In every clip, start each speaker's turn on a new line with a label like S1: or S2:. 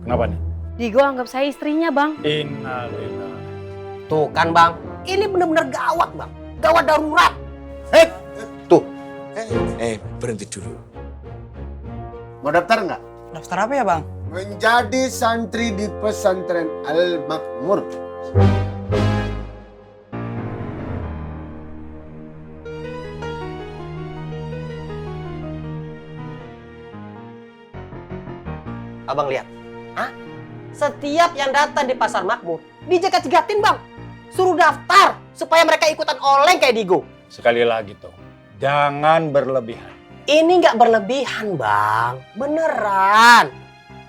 S1: Kenapa nih?
S2: Digo anggap saya istrinya, Bang.
S1: Innalillah.
S3: Tuh kan bang, ini bener-bener gawat bang. Gawat darurat.
S4: Tuh.
S5: Berhenti dulu.
S4: Mau daftar nggak?
S6: Daftar apa ya bang?
S4: Menjadi santri di pesantren Al-Makmur.
S3: Abang lihat. Hah? Setiap yang datang di pasar makmur, dijegat-jegatin bang. Suruh daftar supaya mereka ikutan oleng kayak Digo.
S1: Sekali lagi tuh, jangan berlebihan.
S3: Ini nggak berlebihan bang, beneran.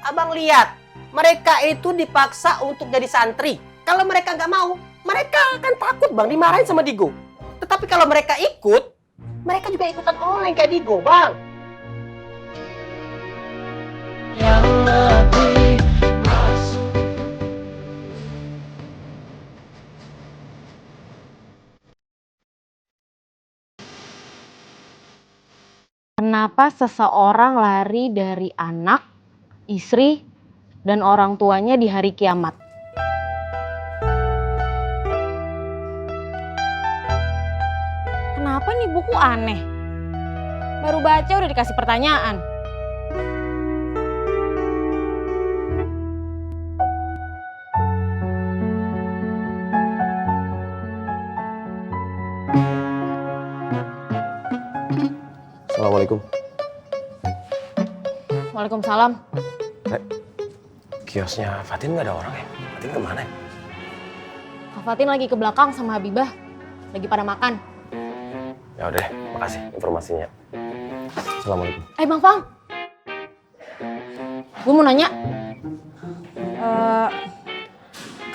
S3: Abang lihat, mereka itu dipaksa untuk jadi santri. Kalau mereka nggak mau, mereka akan takut bang dimarahin sama Digo. Tetapi kalau mereka ikut, mereka juga ikutan oleng kayak Digo bang.
S2: Kenapa seseorang lari dari anak, istri, dan orang tuanya di hari kiamat? Kenapa nih buku aneh? Baru baca udah dikasih pertanyaan.
S7: Assalamualaikum.
S2: Waalaikumsalam.
S7: Kiosnya Fatin nggak ada orang ya? Fatin kemana ya?
S2: Kak Fatin lagi ke belakang sama Habibah. Lagi pada makan.
S7: Ya udah deh, makasih informasinya. Assalamualaikum.
S2: Bang Fang. Gue mau nanya.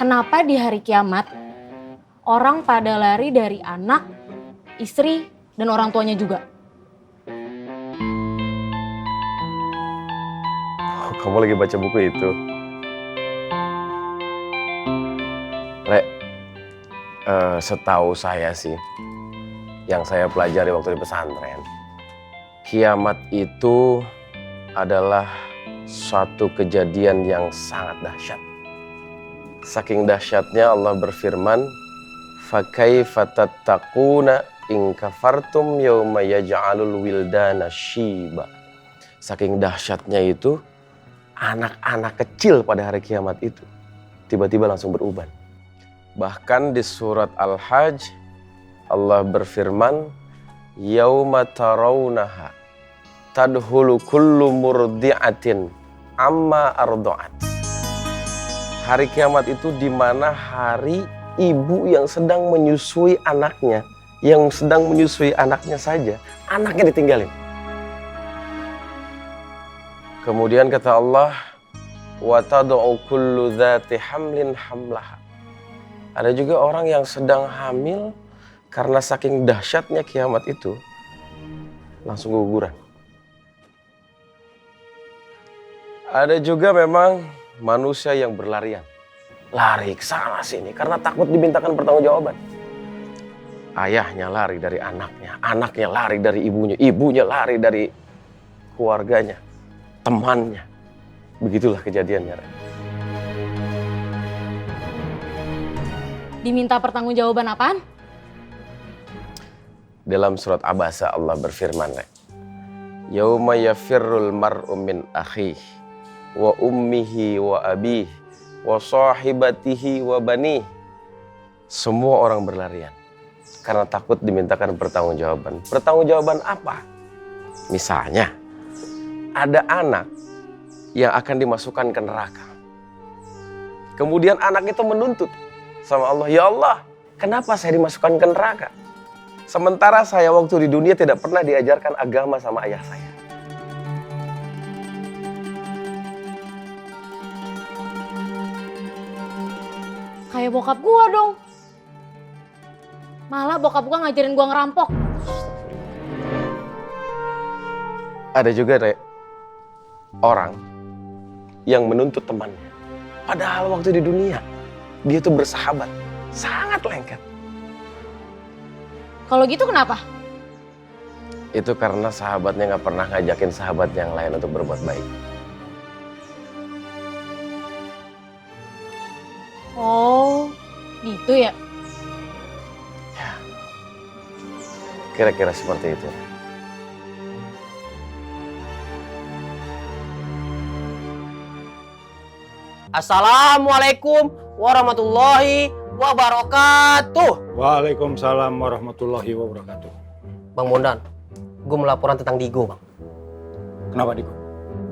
S2: Kenapa di hari kiamat orang pada lari dari anak, istri, dan orang tuanya juga?
S7: Kamu lagi baca buku itu? Rek, setahu saya sih, yang saya pelajari waktu di pesantren, kiamat itu adalah suatu kejadian yang sangat dahsyat. Saking dahsyatnya Allah berfirman, "Fakaifa tattaquna in kafartum yauma yaj'alul wildana syiba." Saking dahsyatnya itu, anak-anak kecil pada hari kiamat itu tiba-tiba langsung beruban. Bahkan di surat Al-Hajj Allah berfirman, "Yauma tarawunaha tadhulu kullu murdi'atin amma arda'at." Hari kiamat itu di mana hari ibu yang sedang menyusui anaknya, saja, anaknya ditinggalin. Kemudian kata Allah, wa tad'u kullu dzati hamlin hamlaha. Ada juga orang yang sedang hamil karena saking dahsyatnya kiamat itu langsung guguran. Ada juga memang manusia yang berlarian. Lari ke sana sini karena takut dimintakan pertanggungjawaban. Ayahnya lari dari anaknya, anaknya lari dari ibunya, ibunya lari dari keluarganya, temannya. Begitulah kejadiannya.
S2: Diminta pertanggungjawaban apaan?
S7: Dalam surat Abasa Allah berfirman, "Yauma yafirrul mar'u min akhihi wa ummihi wa abihi wa sahibatihi wa banihi." Semua orang berlarian karena takut dimintakan pertanggungjawaban. Pertanggungjawaban apa? Misalnya, ada anak yang akan dimasukkan ke neraka. Kemudian anak itu menuntut sama Allah, "Ya Allah, kenapa saya dimasukkan ke neraka? Sementara saya waktu di dunia tidak pernah diajarkan agama sama ayah saya."
S2: Kayak bokap gua dong. Malah bokap gua ngajarin gua ngerampok.
S7: Ada juga orang yang menuntut temannya. Padahal waktu di dunia, dia tuh bersahabat, sangat lengket.
S2: Kalau gitu kenapa?
S7: Itu karena sahabatnya gak pernah ngajakin sahabat yang lain untuk berbuat baik.
S2: Oh, gitu ya?
S7: Kira-kira seperti itu.
S3: Assalamualaikum warahmatullahi wabarakatuh.
S1: Waalaikumsalam warahmatullahi wabarakatuh.
S3: Bang Bondan, gue mau laporan tentang Digo, Bang.
S1: Kenapa, Diko?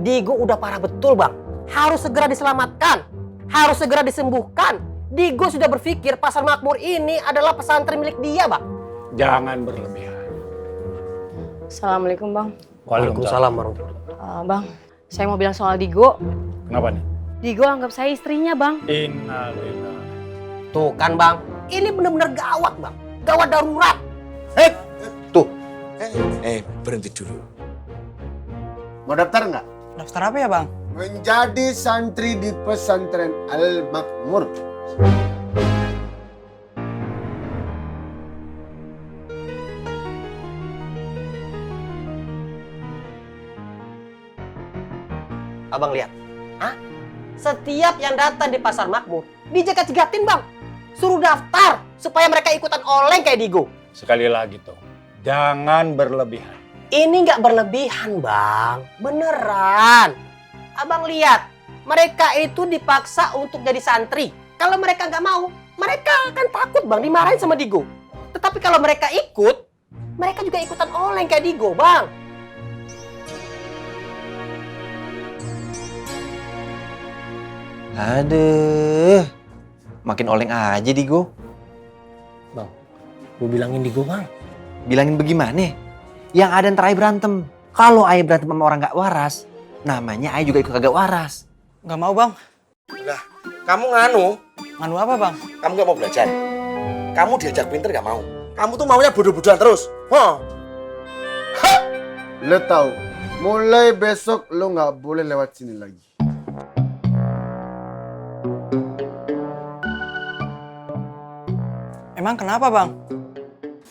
S3: Digo udah parah betul, Bang. Harus segera diselamatkan. Harus segera disembuhkan. Digo sudah berpikir Pasar Makmur ini adalah pesantren milik dia, Bang.
S1: Jangan berlebihan.
S2: Assalamualaikum Bang.
S3: Waalaikumsalam warahmatullahi.
S2: Bang, saya mau bilang soal Digo.
S1: Kenapa nih?
S2: Digo anggap saya istrinya Bang.
S1: Innalillahi.
S3: Tuh kan, Bang. Ini benar-benar gawat, Bang. Gawat darurat.
S4: Tuh,
S5: berhenti dulu.
S4: mau daftar nggak?
S6: Daftar apa ya bang?
S4: Menjadi santri di pesantren Al-Makmur.
S3: Abang lihat. Hah? Setiap yang datang di Pasar Makmur, dijegat-jegatin, Bang. Suruh daftar supaya mereka ikutan oleng kayak Digo.
S1: Sekali lagi tuh, jangan berlebihan.
S3: Ini nggak berlebihan, Bang. Beneran. Abang lihat, mereka itu dipaksa untuk jadi santri. Kalau mereka nggak mau, mereka akan takut, Bang, dimarahin sama Digo. Tetapi kalau mereka ikut, mereka juga ikutan oleng kayak Digo, Bang.
S6: Aduh, makin oleng aja Digo.
S3: Bang, gue bilangin Digo, Bang.
S6: Bilangin bagaimana? Yang ada ntar Ai berantem. Kalau Ai berantem sama orang gak waras, namanya Ai juga ikut kagak waras.
S8: Gak mau bang.
S5: Lah, kamu nganu,
S8: Nganu apa bang?
S5: kamu gak mau belajar. Kamu diajak pinter gak mau. Kamu tuh maunya bodoh-bodohan terus. Hah?
S4: Lo tahu, mulai besok lo nggak boleh lewat sini lagi.
S8: Emang kenapa bang?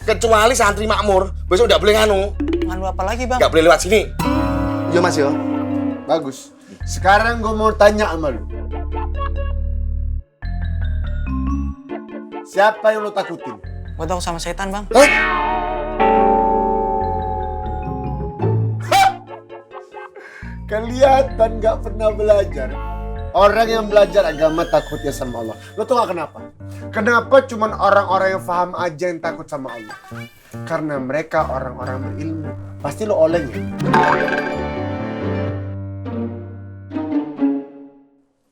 S5: Kecuali santri makmur, besok gak boleh nganu.
S8: Nganu apa lagi bang?
S5: Gak boleh lewat sini.
S4: Iya mas yo. Bagus. Sekarang gue mau tanya sama lo. Siapa yang lo takutin?
S8: Gue takut sama setan bang.
S4: Kelihatan nggak pernah belajar. Orang yang belajar agama takutnya sama Allah. Lo tau gak kenapa? Kenapa cuman orang-orang yang paham aja yang takut sama Allah? Karena mereka orang-orang berilmu. Pasti lo oleng ya?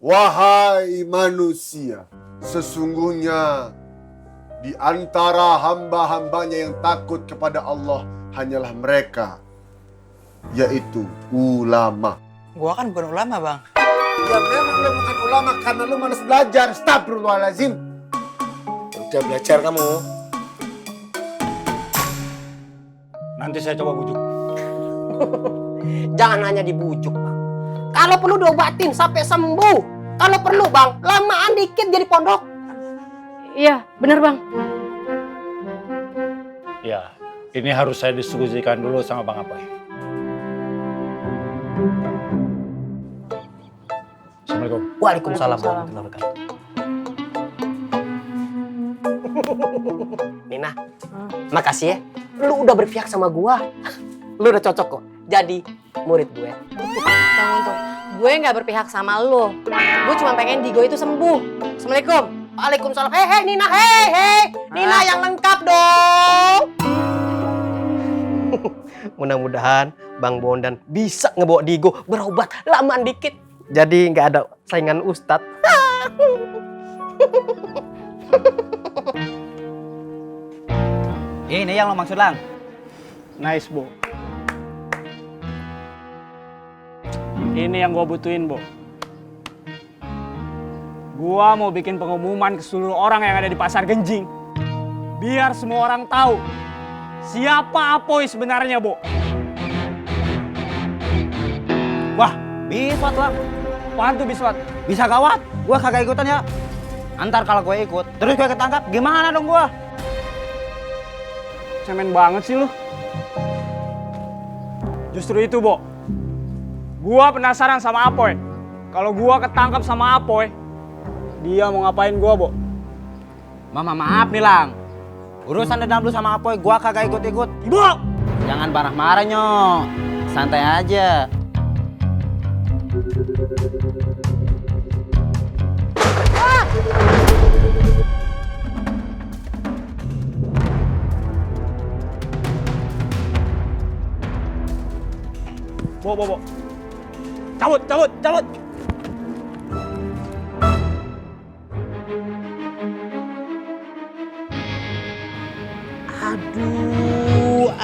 S4: Wahai manusia, sesungguhnya di antara hamba-hambanya yang takut kepada Allah hanyalah mereka, yaitu ulama.
S8: Gue kan bukan ulama bang.
S4: Ya memang lo bukan ulama karena lo malas belajar. Astagfirullahaladzim.
S5: Udah belajar kamu.
S1: Nanti saya coba bujuk.
S3: Jangan hanya dibujuk, Bang. Kalau perlu diobatin sampai sembuh. Kalau perlu, Bang, lamaan dikit jadi pondok.
S2: Iya, bener Bang.
S1: Ya, ini harus saya diskusikan dulu sama Bang Apoy. Assalamualaikum.
S3: Waalaikumsalam warahmatullahi wabarakatuh. Nina, makasih ya. Lu udah berpihak sama gua. Lu udah cocok kok jadi murid gue.
S2: Bang Untung, gue nggak berpihak sama lo. Gue cuma pengen Digo itu sembuh. Assalamualaikum.
S3: Waalaikumsalam. Hei Nina, hei. Nina yang lengkap dong. Mudah-mudahan Bang Bondan bisa ngebawa Digo berobat lamaan dikit. Jadi nggak ada saingan Ustadz.
S8: Ini yang lo maksud lang?
S9: Nice, Bo. Ini yang gue butuhin, Bo. Gua mau bikin pengumuman ke seluruh orang yang ada di Pasar Genjing. Biar semua orang tahu siapa Apoy sebenarnya, Bo. Wah, biswat lang. Apaan tuh biswat?
S8: Bisa gawat. Gue kagak ikutan ya. Antar kalau gue ikut, terus gue ketangkap, gimana dong gue?
S9: Cemen banget sih lu. Justru itu, Bo. Gua penasaran sama Apoy. Kalau gua ketangkap sama Apoy, Dia mau ngapain gua, Bo?
S8: Mama maaf nih Lang. Urusan dendam lu sama Apoy gua kagak ikut-ikut.
S9: Ibu!
S8: Jangan marah-marah Nyok. Santai aja.
S9: Bo. Cabut.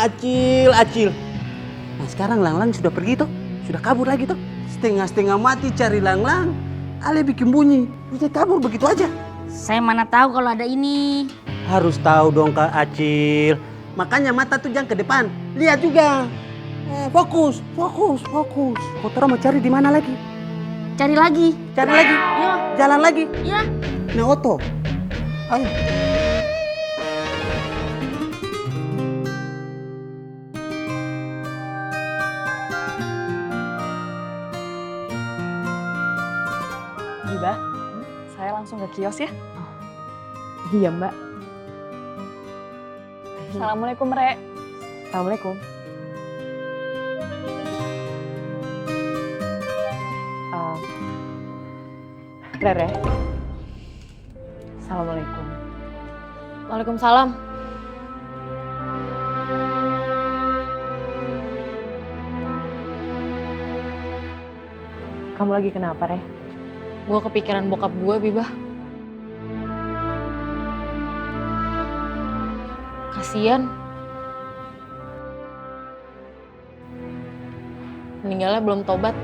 S3: Aduh, Acil. Nah sekarang Lang sudah pergi toh, sudah kabur lagi toh. Setengah-setengah mati cari Lang. Ale bikin bunyi, terus dia kabur begitu aja.
S2: Saya mana tahu kalau ada ini.
S3: Harus tahu dong Kak Acil. Makanya mata tuh jangan ke depan, lihat juga. Fokus. Kotoran mau cari di mana lagi?
S2: Cari lagi. Iya.
S3: Jalan lagi.
S2: Iya.
S3: Nah Oto, ayo.
S10: Mbak, saya langsung ke kios ya. Iya Mbak. Assalamualaikum Rek. Assalamualaikum. Rere. Assalamualaikum.
S2: Waalaikumsalam.
S10: Kamu lagi kenapa, Re?
S2: Gue kepikiran bokap gue, Bibah. Kasian. Meninggalnya belum tobat.